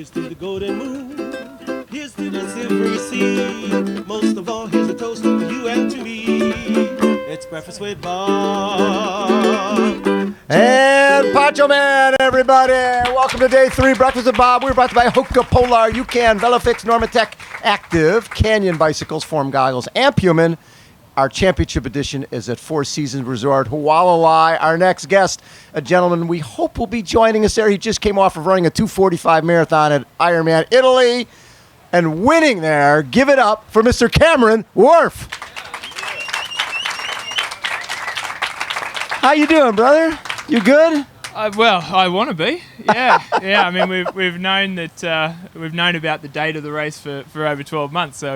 Here's to the golden moon. Here's to the silvery sea. Most of all, here's a toast for you and to me. It's Breakfast with Bob. And Pancho Man, everybody. Welcome to day 3, Breakfast with Bob. We're brought to you by HOKA, Polar, UCAN, Velofix, Normatec, Active, Canyon Bicycles, Form Goggles, and Puman. Our championship edition is at Four Seasons Resort, Hualalai. Our next guest, a gentleman we hope will be joining us there. He just came off of running a 2:45 marathon at Ironman Italy and winning there. Give it up for Mr. Cameron Wurf. How you doing, brother? You good? Well, I want to be. Yeah. I mean, we've known that we've known about the date of the race for over 12 months. So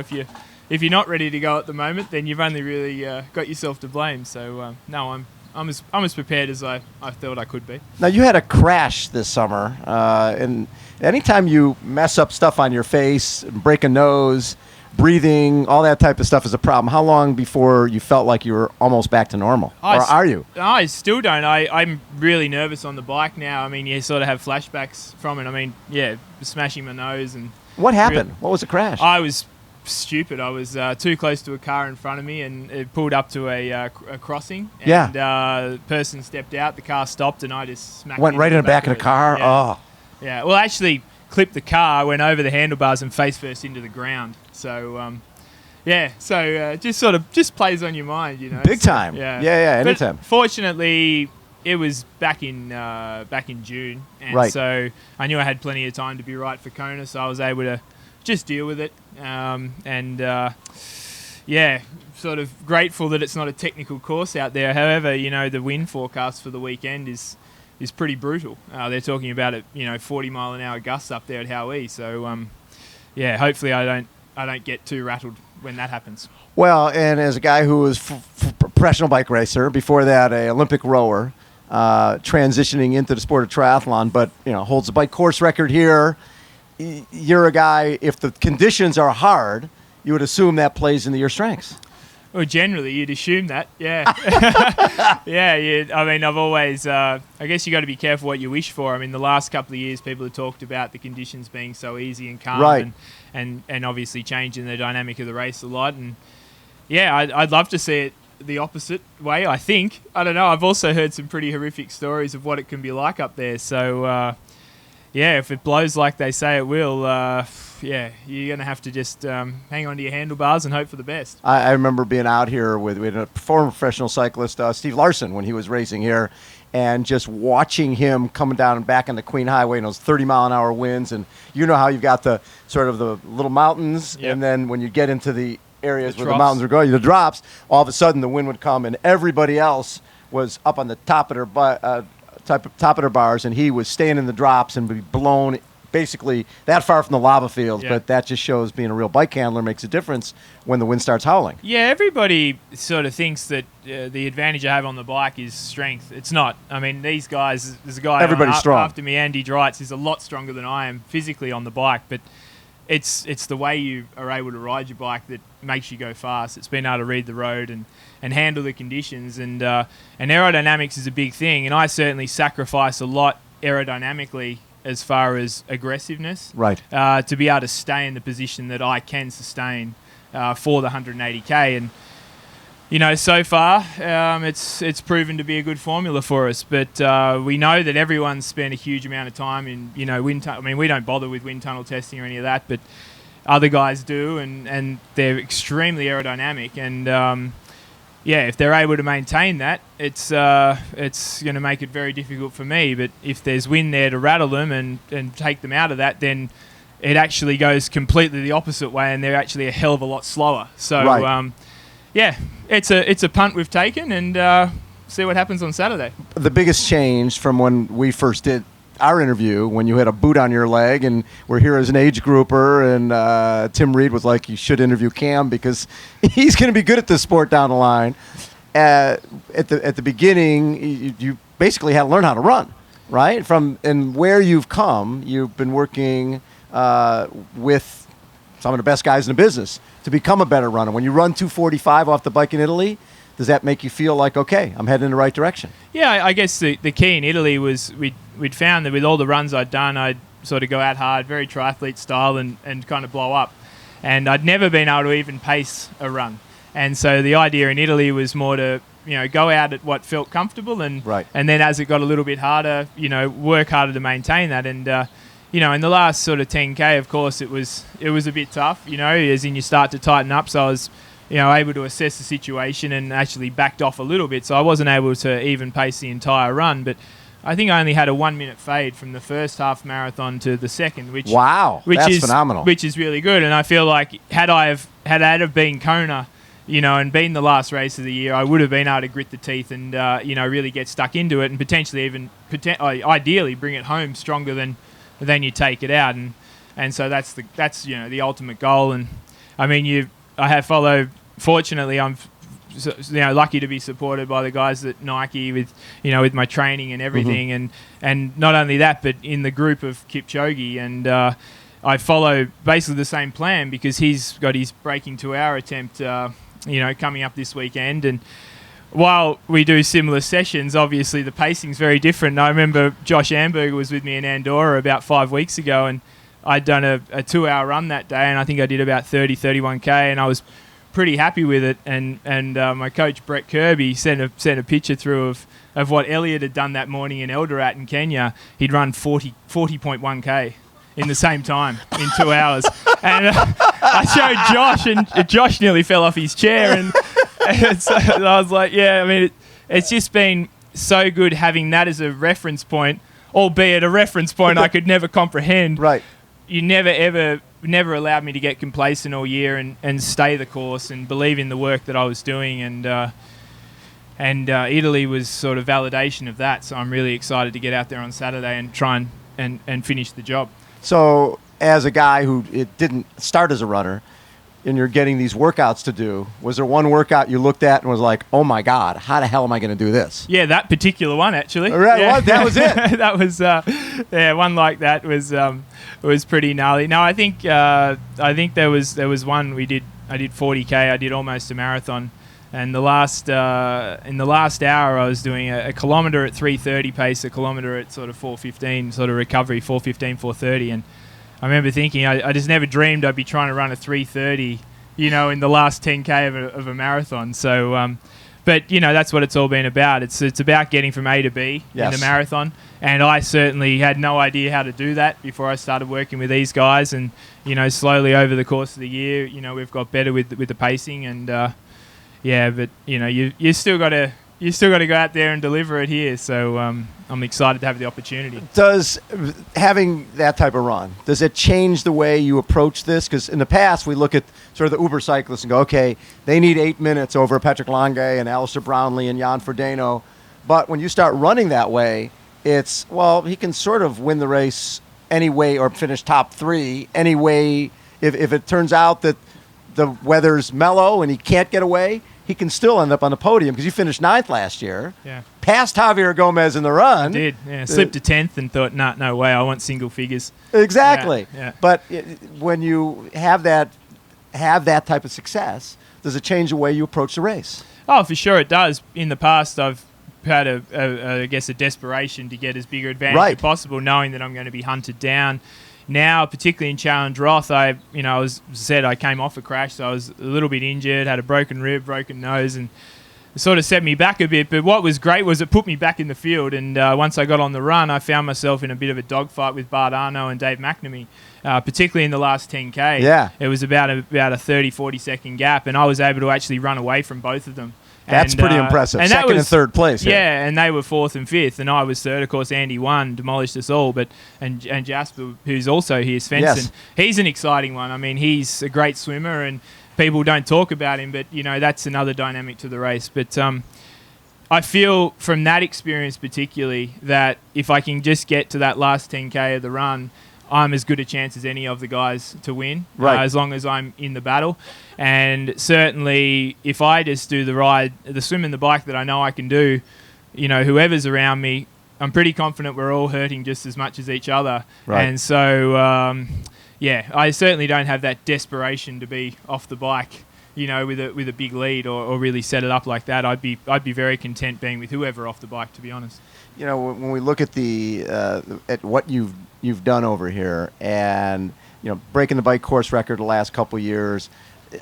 if you're not ready to go at the moment, then you've only really got yourself to blame. So no, I'm as prepared as I thought I could be. Now you had a crash this summer, and anytime you mess up stuff on your face, break a nose, breathing, all that type of stuff is a problem. How long before you felt like you were almost back to normal? Or are you? I still don't. I'm really nervous on the bike now. I mean, you sort of have flashbacks from it. I mean, yeah, smashing my nose. And what happened? What was the crash? I was stupid. I was too close to a car in front of me, and it pulled up to a crossing. And the person stepped out, the car stopped, and I just smacked went right in the back of the car? Yeah. Oh. Yeah, well, actually clipped the car, went over the handlebars and face first into the ground. So, just plays on your mind, you know. Big time. Yeah, anytime. But fortunately, it was back in June, and right. So I knew I had plenty of time to be right for Kona, so I was able to just deal with it. Sort of grateful that it's not a technical course out there. However, you know, the wind forecast for the weekend is pretty brutal. They're talking about it, 40-mile-an-hour gusts up there at Hawaii. So, hopefully I don't get too rattled when that happens. Well, and as a guy who was professional bike racer, before that a Olympic rower, transitioning into the sport of triathlon, but holds the bike course record here. You're a guy, if the conditions are hard, you would assume that plays into your strengths. Well, generally, you'd assume that, yeah. I mean, I've always, I guess you got to be careful what you wish for. I mean, the last couple of years, people have talked about the conditions being so easy and calm, right. and obviously changing the dynamic of the race a lot. And yeah, I'd love to see it the opposite way, I think. I don't know. I've also heard some pretty horrific stories of what it can be like up there. So, if it blows like they say it will, you're going to have to just hang on to your handlebars and hope for the best. I remember being out here with a former professional cyclist, Steve Larson, when he was racing here, and just watching him coming down and back on the Queen Highway in those 30-mile-an-hour winds. And you know how you've got the sort of the little mountains, yep. And then when you get into the areas where the mountains are going, the drops, all of a sudden the wind would come, and everybody else was up on the top of their top of their bars, and he was staying in the drops and be blown basically that far from the lava fields. Yeah. But that just shows being a real bike handler makes a difference when the wind starts howling. Yeah, everybody sort of thinks that the advantage I have on the bike is strength. It's not. I mean, these guys, there's a guy strong. After me, Andy Dreitz, is a lot stronger than I am physically on the bike, but it's the way you are able to ride your bike that makes you go fast. It's being able to read the road and handle the conditions, and aerodynamics is a big thing, and I certainly sacrifice a lot aerodynamically as far as aggressiveness, right? To be able to stay in the position that I can sustain for the 180k, and so far it's proven to be a good formula for us. But we know that everyone's spent a huge amount of time in wind. I mean, we don't bother with wind tunnel testing or any of that, but other guys do, and they're extremely aerodynamic, and if they're able to maintain that, it's going to make it very difficult for me. But if there's wind there to rattle them and take them out of that, then it actually goes completely the opposite way, and they're actually a hell of a lot slower. So, right. It's a punt we've taken, and see what happens on Saturday. The biggest change from when we first did our interview, when you had a boot on your leg, and we're here as an age grouper, and Tim Reed was like, you should interview Cam because he's going to be good at this sport down the line. At the beginning, you basically had to learn how to run, right? And where you've come, you've been working with some of the best guys in the business to become a better runner. When you run 2:45 off the bike in Italy, does that make you feel like, okay, I'm heading in the right direction? Yeah, I guess the key in Italy was we'd found that with all the runs I'd done, I'd sort of go out hard, very triathlete style, and kind of blow up. And I'd never been able to even pace a run. And so the idea in Italy was more to, go out at what felt comfortable, and then as it got a little bit harder, work harder to maintain that. And in the last sort of 10K, of course, it was a bit tough, as in you start to tighten up. So I was, able to assess the situation and actually backed off a little bit. So I wasn't able to even pace the entire run, but I think I only had a 1 minute fade from the first half marathon to the second, which that's phenomenal. Which is really good. And I feel like had it have been Kona, and been the last race of the year, I would have been able to grit the teeth and really get stuck into it, and potentially even ideally bring it home stronger than you take it out. And so that's the ultimate goal. And I mean, I have followed. Fortunately, I'm lucky to be supported by the guys at Nike with my training and everything, and not only that, but in the group of Kipchoge, and I follow basically the same plan because he's got his breaking 2 hour attempt coming up this weekend. And while we do similar sessions, obviously the pacing's very different. And I remember Josh Amberger was with me in Andorra about 5 weeks ago, and I'd done a 2 hour run that day, and I think I did about 31K, and I was pretty happy with it. And my coach Brett Kirby sent a picture through of what Elliot had done that morning in Eldoret in Kenya. He'd run 40.1K in the same time in 2 hours. And I showed Josh, and Josh nearly fell off his chair. And so I was like, yeah, I mean, it's just been so good having that as a reference point, albeit a reference point I could never comprehend. Right. You never allowed me to get complacent all year and stay the course and believe in the work that I was doing. And Italy was sort of validation of that. So I'm really excited to get out there on Saturday and try and finish the job. So as a guy who didn't start as a runner, and you're getting these workouts to do, was there one workout you looked at and was like, oh my God, how the hell am I going to do this? Yeah, that particular one, actually. Right, yeah. That was it. That was, one like that was pretty gnarly. No, I think there was one I did 40K, I did almost a marathon. And in the last hour, I was doing a kilometre at 3:30 pace, a kilometre at sort of 4:15, sort of recovery, 4:15, 4:30. And I remember thinking, I just never dreamed I'd be trying to run a 3:30, in the last 10K of a marathon. So, but that's what it's all been about. It's about getting from A to B in the marathon. And I certainly had no idea how to do that before I started working with these guys. And slowly over the course of the year, we've got better with the pacing. And but you still got to go out there and deliver it here. So I'm excited to have the opportunity. Does having that type of run, does it change the way you approach this? Because in the past, we look at sort of the Uber cyclists and go, okay, they need 8 minutes over Patrick Lange and Alistair Brownlee and Jan Frodeno. But when you start running that way, it's, well, he can sort of win the race anyway or finish top 3 anyway. If it turns out that the weather's mellow and he can't get away, he can still end up on the podium because you finished 9th last year. Yeah. Passed Javier Gomez in the run. I did. Yeah. Slipped to 10th and thought, no way, I want single figures. Exactly. Yeah. But when you have that type of success, does it change the way you approach the race? Oh, for sure it does. In the past, I've had I guess a desperation to get as big an advantage as possible, knowing that I'm going to be hunted down. Now, particularly in Challenge Roth, I came off a crash, so I was a little bit injured, had a broken rib, broken nose, and it sort of set me back a bit. But what was great was it put me back in the field, and once I got on the run, I found myself in a bit of a dogfight with Bart Arno and Dave McNamee, particularly in the last 10K. Yeah. It was about a 30, 40-second gap, and I was able to actually run away from both of them. That's pretty impressive. And second and third place. Yeah, and they were 4th and 5th, and I was 3rd. Of course, Andy won, demolished us all. And Jasper, who's also here, Svensson, yes. He's an exciting one. I mean, he's a great swimmer, and people don't talk about him, but that's another dynamic to the race. But I feel from that experience particularly that if I can just get to that last 10K of the run, I'm as good a chance as any of the guys to win, as long as I'm in the battle. And certainly, if I just do the ride, the swim and the bike that I know I can do, whoever's around me, I'm pretty confident we're all hurting just as much as each other. Right. And so, I certainly don't have that desperation to be off the bike, with a big lead or really set it up like that. I'd be very content being with whoever off the bike, to be honest. When we look at at what you've you've done over here, and breaking the bike course record the last couple years.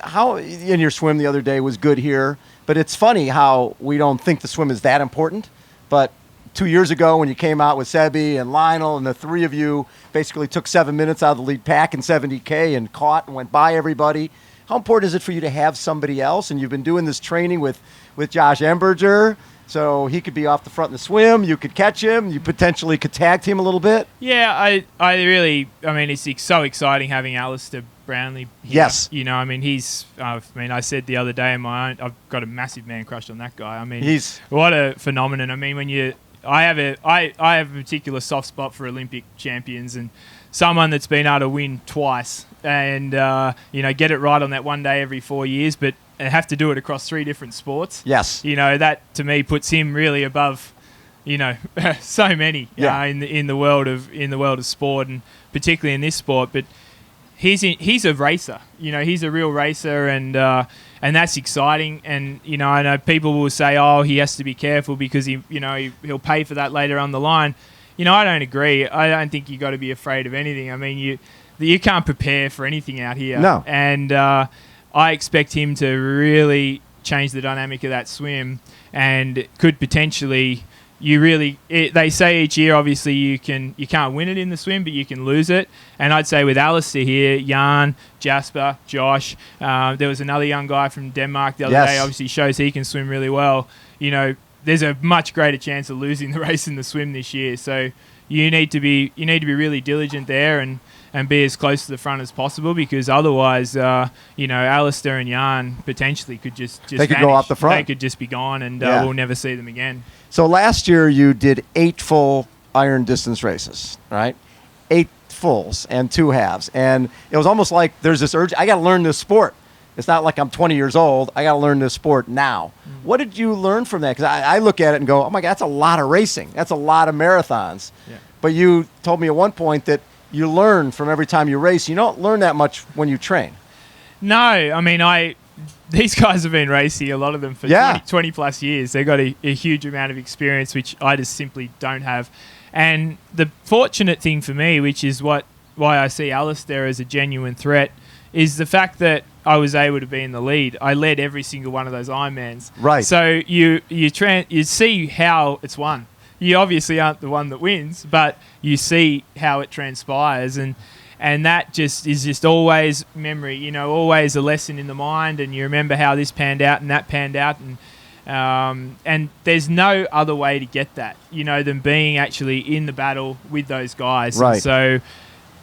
How in your swim the other day was good here, but it's funny how we don't think the swim is that important. But 2 years ago when you came out with Sebi and Lionel and the three of you basically took 7 minutes out of the lead pack in 70K and caught and went by everybody. How important is it for you to have somebody else? And you've been doing this training with Josh Emberger, so he could be off the front in the swim. You could catch him. You potentially could tag team a little bit. Yeah, I mean, it's so exciting having Alistair Brownlee here. Yes. I said the other day I've got a massive man crush on that guy. I mean, he's what a phenomenon. I mean, I have a particular soft spot for Olympic champions and someone that's been able to win twice and, get it right on that one day every 4 years, but have to do it across 3 different sports. Yes. That to me puts him really above, so many in the world of sport and particularly in this sport. But he's a racer. He's a real racer and that's exciting. And I know people will say, oh, he has to be careful because he'll pay for that later on the line. I don't agree. I don't think you got to be afraid of anything. I mean, you can't prepare for anything out here. No. And I expect him to really change the dynamic of that swim and could potentially. They say each year, obviously, you can't win it in the swim, but you can lose it. And I'd say with Alistair here, Jan, Jasper, Josh, there was another young guy from Denmark the other day, obviously shows he can swim really well. There's a much greater chance of losing the race in the swim this year. So you need to be really diligent there and be as close to the front as possible because otherwise, Alistair and Jan potentially could just they could vanish. go off the front. They could just be gone and we'll never see them again. So last year you did 8 full iron distance races, right? 8 fulls and 2 halves. And it was almost like there's this urge, I got to learn this sport. It's not like I'm 20 years old. I got to learn this sport now. Mm-hmm. What did you learn from that? Because I look at it and go, oh, my God, that's a lot of racing. That's a lot of marathons. Yeah. But you told me at one point that you learn from every time you race. You don't learn that much when you train. No. I mean, these guys have been racing, a lot of them, for 20 plus years. They've got a huge amount of experience, which I just simply don't have. And the fortunate thing for me, which is why I see Alistair as a genuine threat, is the fact that I was able to be in the lead. I led every single one of those Ironmans. Right. So you see how it's won. You obviously aren't the one that wins, but you see how it transpires, and that is just always memory. Always a lesson in the mind, and you remember how this panned out and that panned out, and there's no other way to get that. Than being actually in the battle with those guys. Right. And so.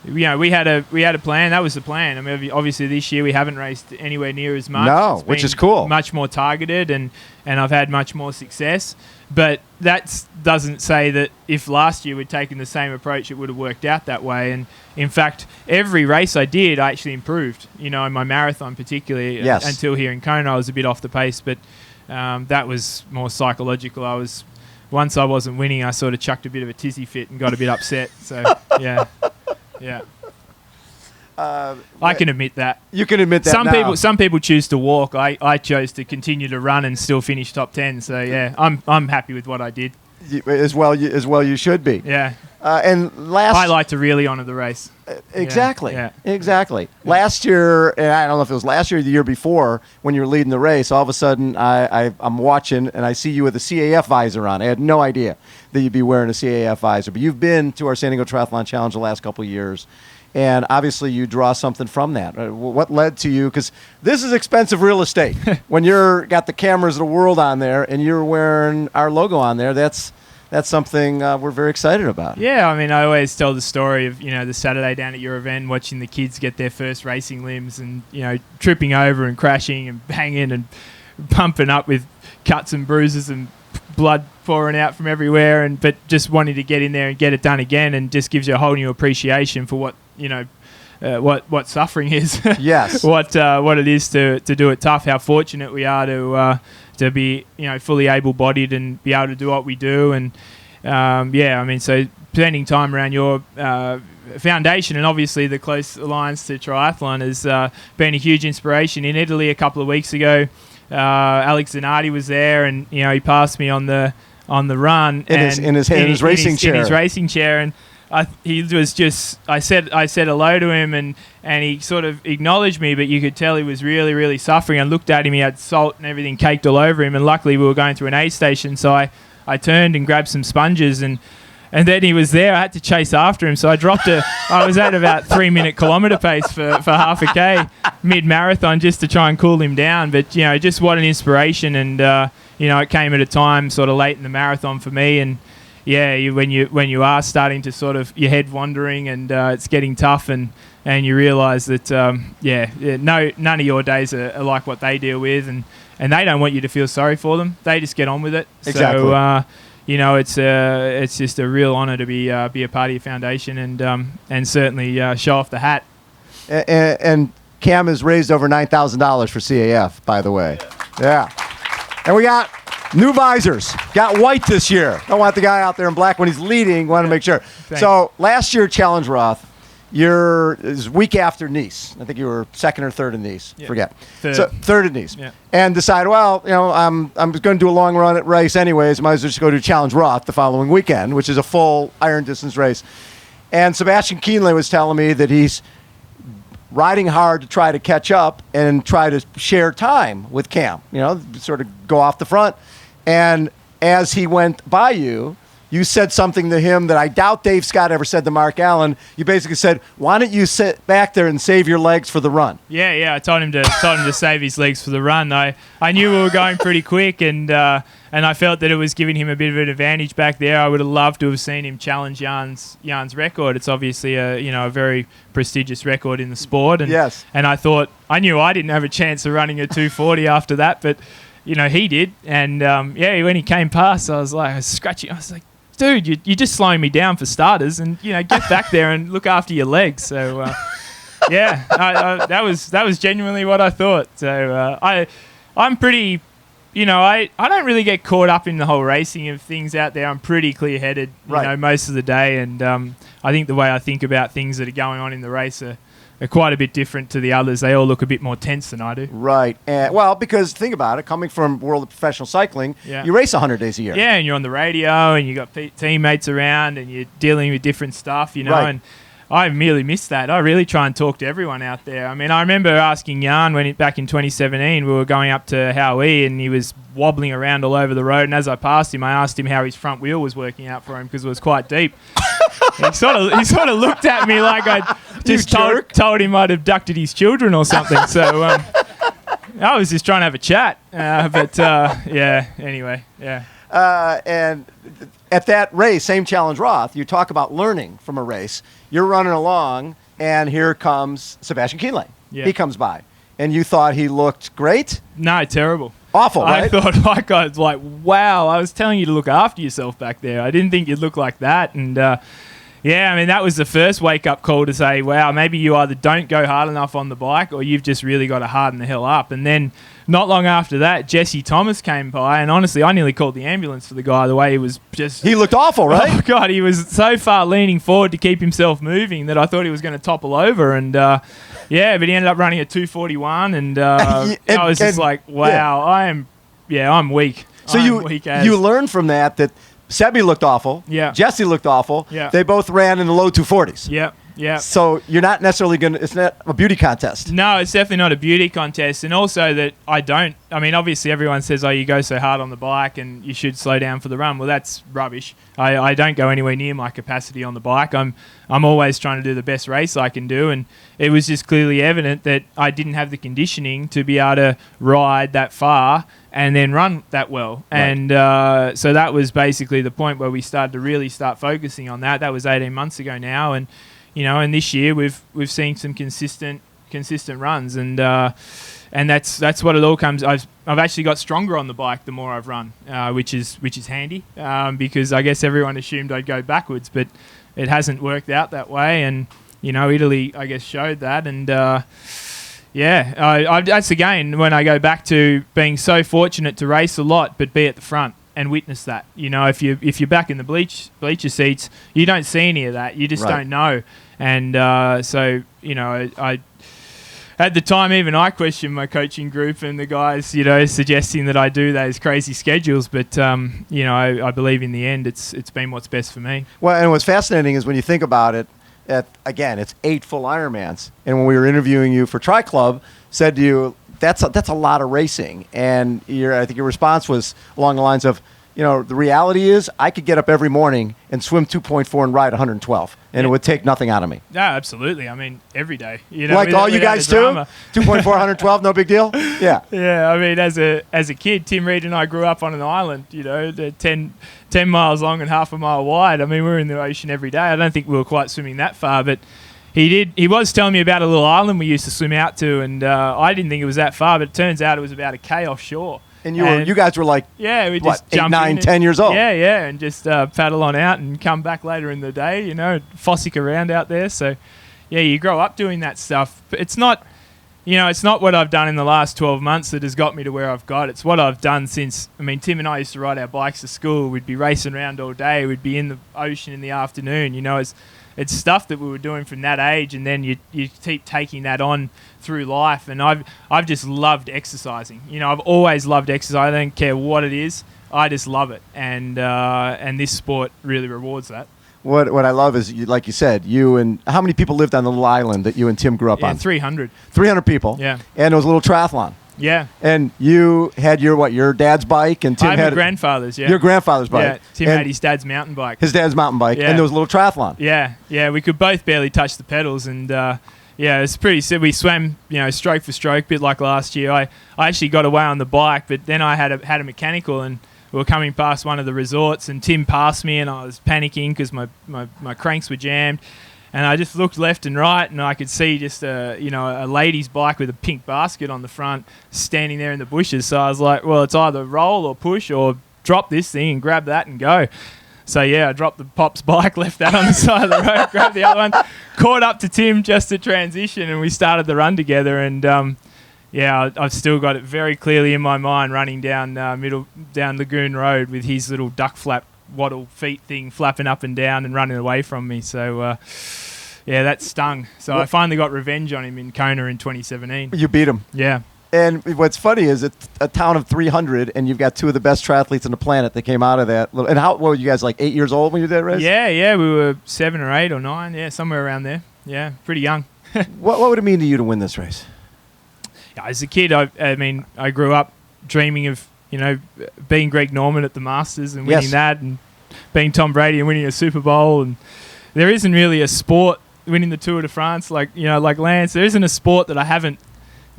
We had a plan. That was the plan. I mean, obviously this year we haven't raced anywhere near as much. No, which is cool. Much more targeted, and I've had much more success. But that doesn't say that if last year we'd taken the same approach, it would have worked out that way. And in fact, every race I did, I actually improved. In my marathon particularly, until here in Kona, I was a bit off the pace, but that was more psychological. Once I wasn't winning, I sort of chucked a bit of a tizzy fit and got a bit upset. So yeah. Yeah, I can admit that. You can admit that. Some people choose to walk. I chose to continue to run and still finish top 10. So yeah, I'm happy with what I did. As well you should be. Yeah. I like to really honour the race. Exactly. Yeah. Exactly. Yeah. Last year, and I don't know if it was last year or the year before, when you were leading the race, all of a sudden I'm watching and I see you with a CAF visor on. I had no idea that you'd be wearing a CAF visor. But you've been to our San Diego Triathlon Challenge the last couple of years. And obviously you draw something from that. What led to you? Because this is expensive real estate. When you're got the cameras of the world on there and you're wearing our logo on there, that's something we're very excited about. Yeah, I mean, I always tell the story of, the Saturday down at your event, watching the kids get their first racing limbs and, tripping over and crashing and banging and pumping up with cuts and bruises and blood pouring out from everywhere, but just wanting to get in there and get it done again, and just gives you a whole new appreciation for what, what suffering is. Yes. what it is to do it tough, how fortunate we are to be fully able-bodied and be able to do what we do. And so spending time around your foundation and obviously the close alliance to triathlon has been a huge inspiration. In Italy a couple of weeks ago, Alex Zanardi was there, and he passed me on the run in his racing chair. In his racing chair, and he was just. I said hello to him, and he sort of acknowledged me, but you could tell he was really, really suffering. I looked at him; he had salt and everything caked all over him, and luckily we were going through an aid station, so I turned and grabbed some sponges, and then he was there. I had to chase after him, so I dropped I was at about 3-minute kilometre pace for half a K mid-marathon just to try and cool him down. But, just what an inspiration. And, it came at a time sort of late in the marathon for me. And, when you are starting to sort of, your head wandering and it's getting tough and you realise that, none of your days are like what they deal with. And they don't want you to feel sorry for them. They just get on with it. Exactly. So, it's just a real honour to be a part of your foundation and certainly show off the hat. And Cam has raised over $9,000 for CAF, by the way. Yeah. And we got new visors. Got white this year. Don't want the guy out there in black when he's leading. Want to make sure. Thanks. So last year, Challenge Roth, it was week after Nice. I think you were second or third in Nice. Yeah. Forget. Third. So third in Nice. Yeah. And decided, I'm going to do a long run at race anyways. Might as well just go to Challenge Roth the following weekend, which is a full iron distance race. And Sebastian Kienle was telling me that he's riding hard to try to catch up and try to share time with Cam, sort of go off the front. And as he went by you said something to him that I doubt Dave Scott ever said to Mark Allen. You basically said, why don't you sit back there and save your legs for the run? Yeah, I told him to save his legs for the run. I knew we were going pretty quick, and I felt that it was giving him a bit of an advantage back there. I would have loved to have seen him challenge Jan's record. It's obviously a very prestigious record in the sport, and yes. And I knew I didn't have a chance of running a 240 after that, but he did. And when he came past, I was scratching. I was like, dude, you're just slowing me down for starters, and get back there and look after your legs. So that was genuinely what I thought. So I'm pretty, I don't really get caught up in the whole racing of things out there. I'm pretty clear-headed, most of the day, and I think the way I think about things that are going on in the race are quite a bit different to the others. They all look a bit more tense than I do. Right. Because think about it, coming from world of professional cycling, you race 100 days a year. Yeah, and you're on the radio, and you got teammates around, and you're dealing with different stuff, right. And I really miss that. I really try and talk to everyone out there. I mean, I remember asking Jan back in 2017, we were going up to Hawaii, and he was wobbling around all over the road, and as I passed him, I asked him how his front wheel was working out for him because it was quite deep. He sort of looked at me like I just told him I'd abducted his children or something. So I was just trying to have a chat. Anyway. And at that race, same Challenge Roth, you talk about learning from a race. You're running along, and here comes Sebastian Kienle. Yeah. He comes by. And you thought he looked great? No, terrible. Awful, right? I thought, I was like, wow, I was telling you to look after yourself back there. I didn't think you'd look like that. And, that was the first wake-up call to say, wow, maybe you either don't go hard enough on the bike or you've just really got to harden the hell up. And then not long after that, Jesse Thomas came by, and honestly, I nearly called the ambulance for the guy. The way he was just... He looked awful, right? Oh, God, he was so far leaning forward to keep himself moving that I thought he was going to topple over. And, but he ended up running a 241, and I was just like, wow, I'm weak. So you learned from that Sebi looked awful. Yeah. Jesse looked awful. Yeah. They both ran in the low 240s. Yeah. So you're not necessarily it's not a beauty contest. No, it's definitely not a beauty contest. And also that obviously everyone says, you go so hard on the bike and you should slow down for the run. Well, that's rubbish. I don't go anywhere near my capacity on the bike. I'm always trying to do the best race I can do. And it was just clearly evident that I didn't have the conditioning to be able to ride that far and then run that well. Right. And so that was basically the point where we started to really start focusing on that. That was 18 months ago now. And, and this year we've seen some consistent runs. And that's what it all comes. I've actually got stronger on the bike the more I've run, which is handy because I guess everyone assumed I'd go backwards, but it hasn't worked out that way. And, Italy, I guess, showed that. And, that's again when I go back to being so fortunate to race a lot, but be at the front and witness that. If you're back in the bleacher seats, you don't see any of that. You just don't know. And at the time, even I questioned my coaching group and the guys, suggesting that I do those crazy schedules. But, I believe in the end it's been what's best for me. Well, and what's fascinating is when you think about it, again, it's 8 full Ironmans. And when we were interviewing you for Tri Club, said to you, that's a lot of racing. And I think your response was along the lines of, the reality is I could get up every morning and swim 2.4 and ride 112, and it would take nothing out of me. Yeah, absolutely. I mean, every day. Like all you guys too? 2.4, 112, no big deal? Yeah. Yeah, I mean, as a kid, Tim Reed and I grew up on an island, 10 miles long and half a mile wide. I mean, we were in the ocean every day. I don't think we were quite swimming that far, but he was telling me about a little island we used to swim out to, and I didn't think it was that far, but it turns out it was about a K offshore. And you guys were like, we what, just 8, 9, 10 years old? Yeah, and just paddle on out and come back later in the day, fossick around out there. So, yeah, you grow up doing that stuff. But it's not, it's not what I've done in the last 12 months that has got me to where I've got. It's what I've done since, Tim and I used to ride our bikes to school. We'd be racing around all day. We'd be in the ocean in the afternoon. It's stuff that we were doing from that age, and then you keep taking that on through life. And I've just loved exercising. I've always loved exercise. I don't care what it is. I just love it, and this sport really rewards that. What I love is, like you said, you and how many people lived on the little island that you and Tim grew up on? 300. 300 people. Yeah. And it was a little triathlon. Yeah. And you had your dad's bike, and Tim had my grandfather's. Yeah. Your grandfather's bike. Yeah. Tim had his dad's mountain bike. His dad's mountain bike, Yeah. and there was a little triathlon. Yeah. Yeah. We could both barely touch the pedals, and it's pretty simple. We swam, stroke for stroke, bit like last year. I actually got away on the bike, but then I had a mechanical, and we were coming past one of the resorts, and Tim passed me, and I was panicking because my cranks were jammed. And I just looked left and right, and I could see just a lady's bike with a pink basket on the front standing there in the bushes. So I was like, well, it's either roll or push or drop this thing and grab that and go. So, I dropped the Pop's bike, left that on the side of the road, grabbed the other one, caught up to Tim just to transition, and we started the run together. And, I've still got it very clearly in my mind running down Lagoon Road with his little duck flap waddle feet thing flapping up and down and running away from me. So, that stung. So I finally got revenge on him in Kona in 2017. You beat him. Yeah. And what's funny is it's a town of 300, and you've got 2 of the best triathletes on the planet that came out of that. And what were you guys, like 8 years old when you did that race? Yeah. We were 7 or 8 or 9. Yeah, somewhere around there. Yeah, pretty young. What would it mean to you to win this race? Yeah, as a kid, I grew up dreaming of, being Greg Norman at the Masters and winning that, and being Tom Brady and winning a Super Bowl. And there isn't really a sport winning the Tour de France like Lance. There isn't a sport that I haven't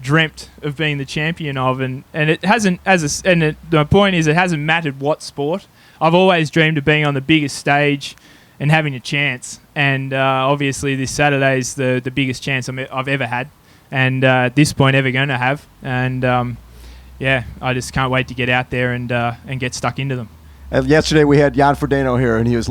dreamt of being the champion of, and it hasn't the point is it hasn't mattered what sport. I've always dreamed of being on the biggest stage and having a chance, and obviously this Saturday is the biggest chance I've ever had, and at this point ever going to have. And I just can't wait to get out there and get stuck into them. Yesterday we had Jan Frodeno here, and he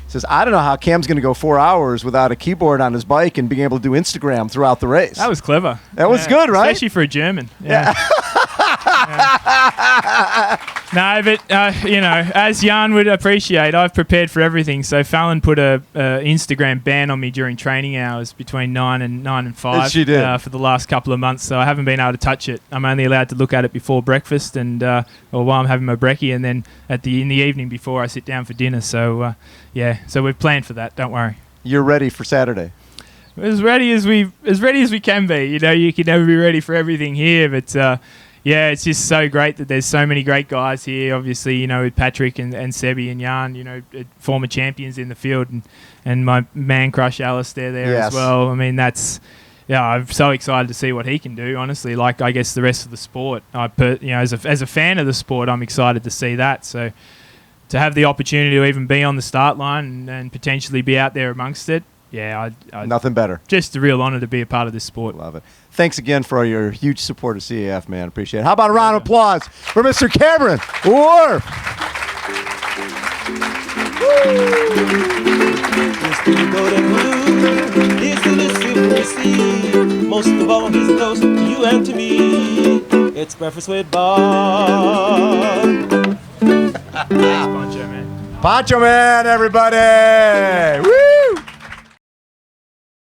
says, I don't know how Cam's going to go 4 hours without a keyboard on his bike and being able to do Instagram throughout the race. That was clever. That was good, right? Especially for a German. Yeah. No, but, as Jan would appreciate, I've prepared for everything. So Fallon put a Instagram ban on me during training hours between 9 and 5 yes, she did. For the last couple of months. So I haven't been able to touch it. I'm only allowed to look at it before breakfast or while I'm having my brekkie, and then in the evening before I sit down for dinner. So, so we've planned for that. Don't worry. You're ready for Saturday. As ready as we can be. You can never be ready for everything here, but it's just so great that there's so many great guys here. Obviously, with Patrick and Sebi and Jan, former champions in the field, and my man crush Alistair there as well. I mean, I'm so excited to see what he can do. Honestly, like I guess the rest of the sport, as a fan of the sport, I'm excited to see that. So to have the opportunity to even be on the start line and potentially be out there amongst it. Yeah, nothing better. Just a real honor to be a part of this sport. Love it. Thanks again for your huge support of CAF, man. Appreciate it. How about a round of applause for Mr. Cameron Wurf? Most of all, he's close to you and to me. It's Breakfast with Bob. Poncho Man. Poncho Man, everybody! Woo!